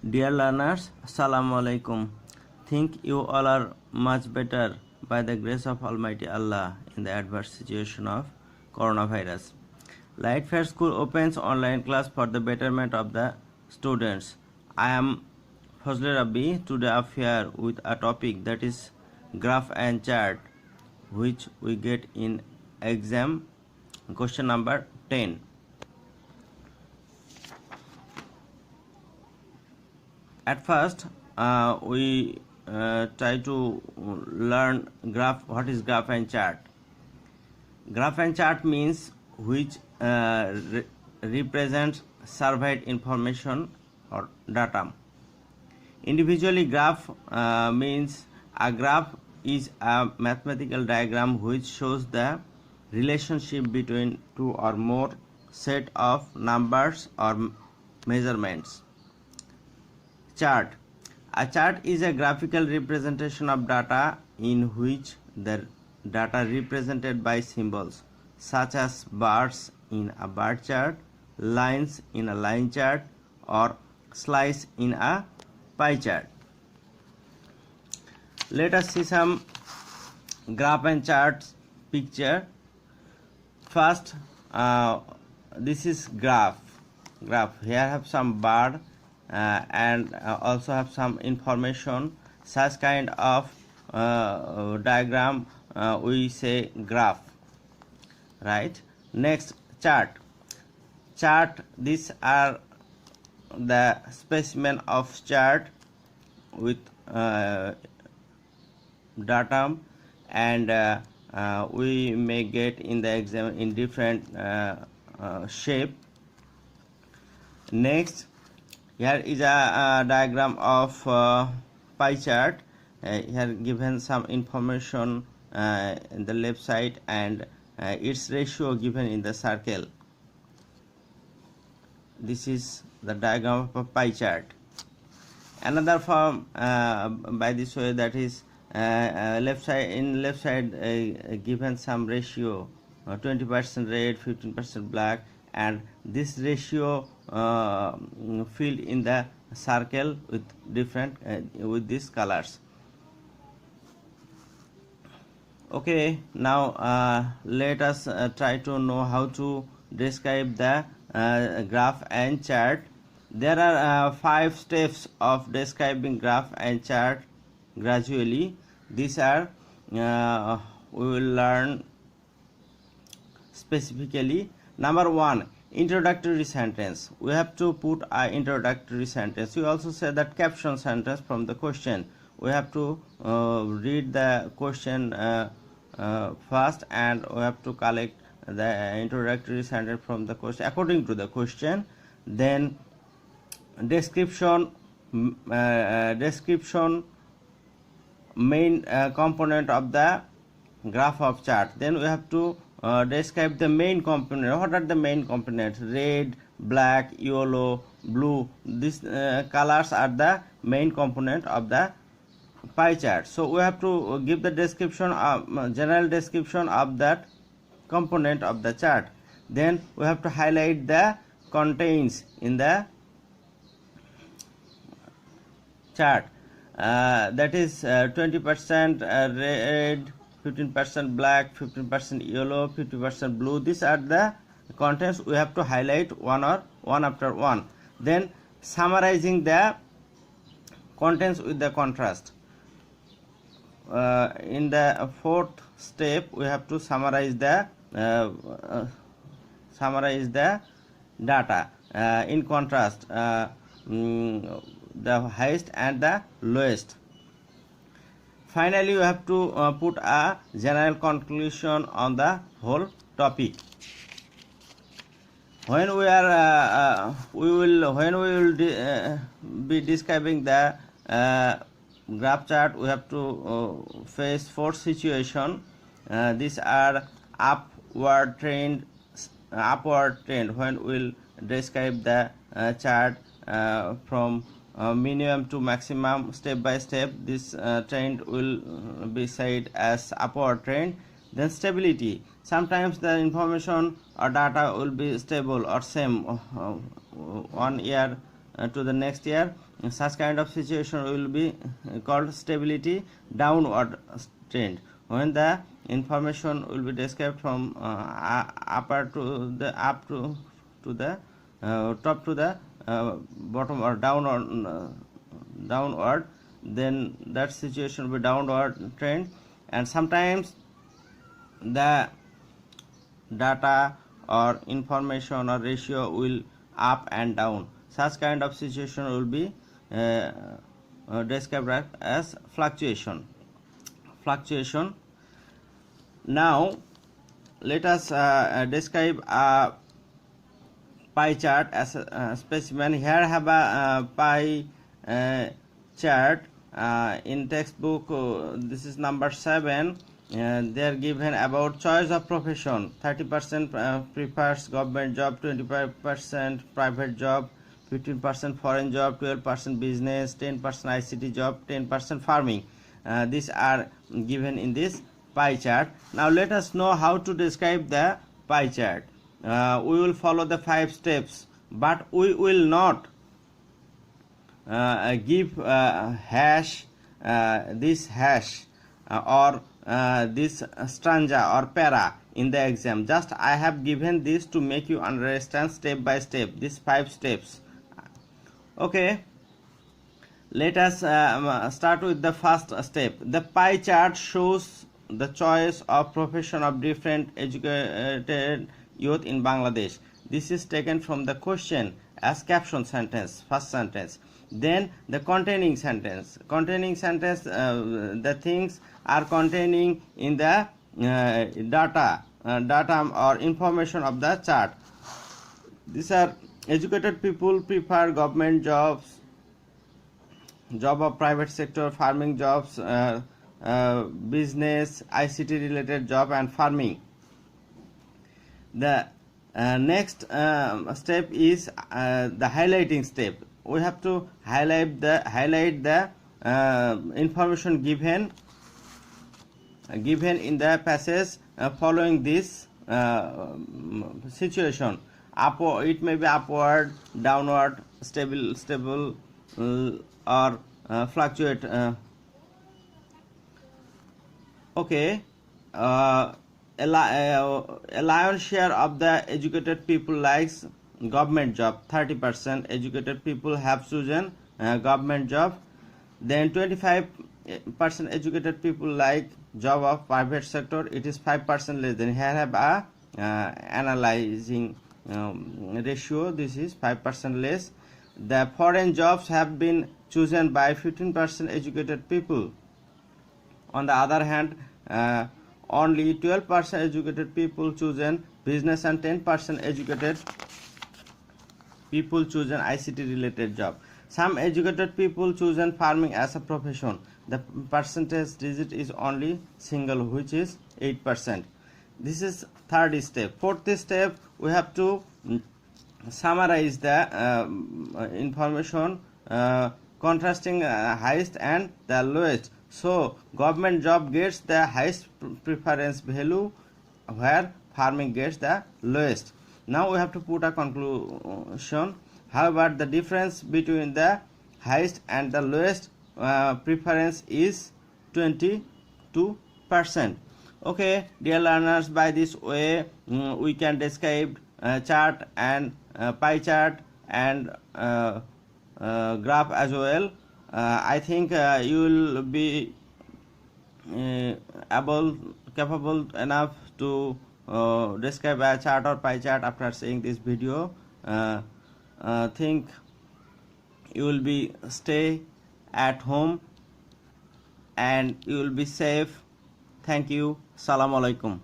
Dear learners, Assalamu alaikum. Think you all are much better by the grace of Almighty Allah in the adverse situation of coronavirus. Lightfair School opens online class for the betterment of the students. I am Fazlur Rabbi. Today up here with a topic that is graph and chart, which we get in exam question number 10. At first we try to learn graph. What is graph and chart? Graph and chart means which represents surveyed information or data. Individually, graph means a graph is a mathematical diagram which shows the relationship between two or more set of numbers or measurements. Chart. A chart is a graphical representation of data in which the data represented by symbols such as bars in a bar chart, lines in a line chart, or slice in a pie chart. Let us see some graph and charts picture. First, this is graph. Here I have some bar and also have some information. Such kind of diagram we say graph, right? Next, chart. These are the specimen of chart with datum, and we may get in the exam in different shape. Next, here is a diagram of pie chart. Here given some information in the left side, and its ratio given in the circle. This is the diagram of a pie chart. Another form by this way, that is left side given some ratio, 20% red, 15% black, and this ratio filled in the circle with different with these colors. Okay, now let us try to know how to describe the graph and chart. There are 5 steps of describing graph and chart gradually. These are we will learn specifically. Number 1, introductory sentence. We have to put an introductory sentence. We also say that caption sentence from the question. We have to read the question first, and we have to collect the introductory sentence from the question according to the question. Then description main component of the graph of chart. Then we have to describe the main component. What are the main components? Red, black, yellow, blue. These colors are the main component of the pie chart. So we have to give the description of general description of that component of the chart. Then we have to highlight the contents in the chart. That is 20% red, 15% black, 15% yellow, 50% blue. These are the contents we have to highlight one after one. Then summarizing the contents with the contrast. In the 4th step, we have to summarize the data in contrast, the highest and the lowest. Finally, we have to put a general conclusion on the whole topic. When we will be describing the graph chart, we have to face 4 situations. These are upward trend. When we will describe the chart from minimum to maximum step by step, this trend will be said as upward trend. Then stability. Sometimes the information or data will be stable or same 1 year to the next year. such kind of situation will be called stability downward trend. When the information will be described from upper to the up to the top to the bottom or down or downward, then that situation will be downward trend. And sometimes the data or information or ratio will up and down. Such kind of situation will be described as fluctuation. Now let us describe a pie chart as a specimen. Here I have a pie chart in textbook. This is number 7. They are given about choice of profession. 30% prefers government job, 25% private job, 15% foreign job, 12% business, 10% ICT job, 10% farming. These are given in this pie chart. Now let us know how to describe the pie chart. We will follow the 5 steps, but we will not give hash, this hash or this stanza or para in the exam. Just I have given this to make you understand step by step these 5 steps. Okay, let us start with the first step. The pie chart shows the choice of profession of different educated youth in Bangladesh. This is taken from the question as caption sentence, first sentence. Then the containing sentence. The things are containing in the data or information of the chart. These are educated people prefer government jobs, job of private sector, farming jobs, business, ICT related job and farming. The next step is the highlighting step. We have to highlight the information given in the passage following this situation. Upward, it may be upward, downward, stable or fluctuate. Okay. A lion's share of the educated people likes government job. 30% educated people have chosen government job. Then 25% educated people like job of private sector. It is 5% less. Then here I have a analyzing ratio. This is 5% less. The foreign jobs have been chosen by 15% educated people. On the other hand, only 12% educated people chosen business and 10% educated people chosen ICT related job. Some educated people chosen farming as a profession. The percentage digit is only single, which is 8%. This is third step. Fourth step, we have to summarize the information contrasting highest and the lowest. So government job gets the highest preference value, where farming gets the lowest. Now we have to put a conclusion. However, the difference between the highest and the lowest preference is 22%. Okay, dear learners, by this way we can describe chart and pie chart and graph as well. I think you will be capable enough to describe a chart or pie chart after seeing this video. Think you will be stay at home and you will be safe. Thank you. Assalamu alaikum.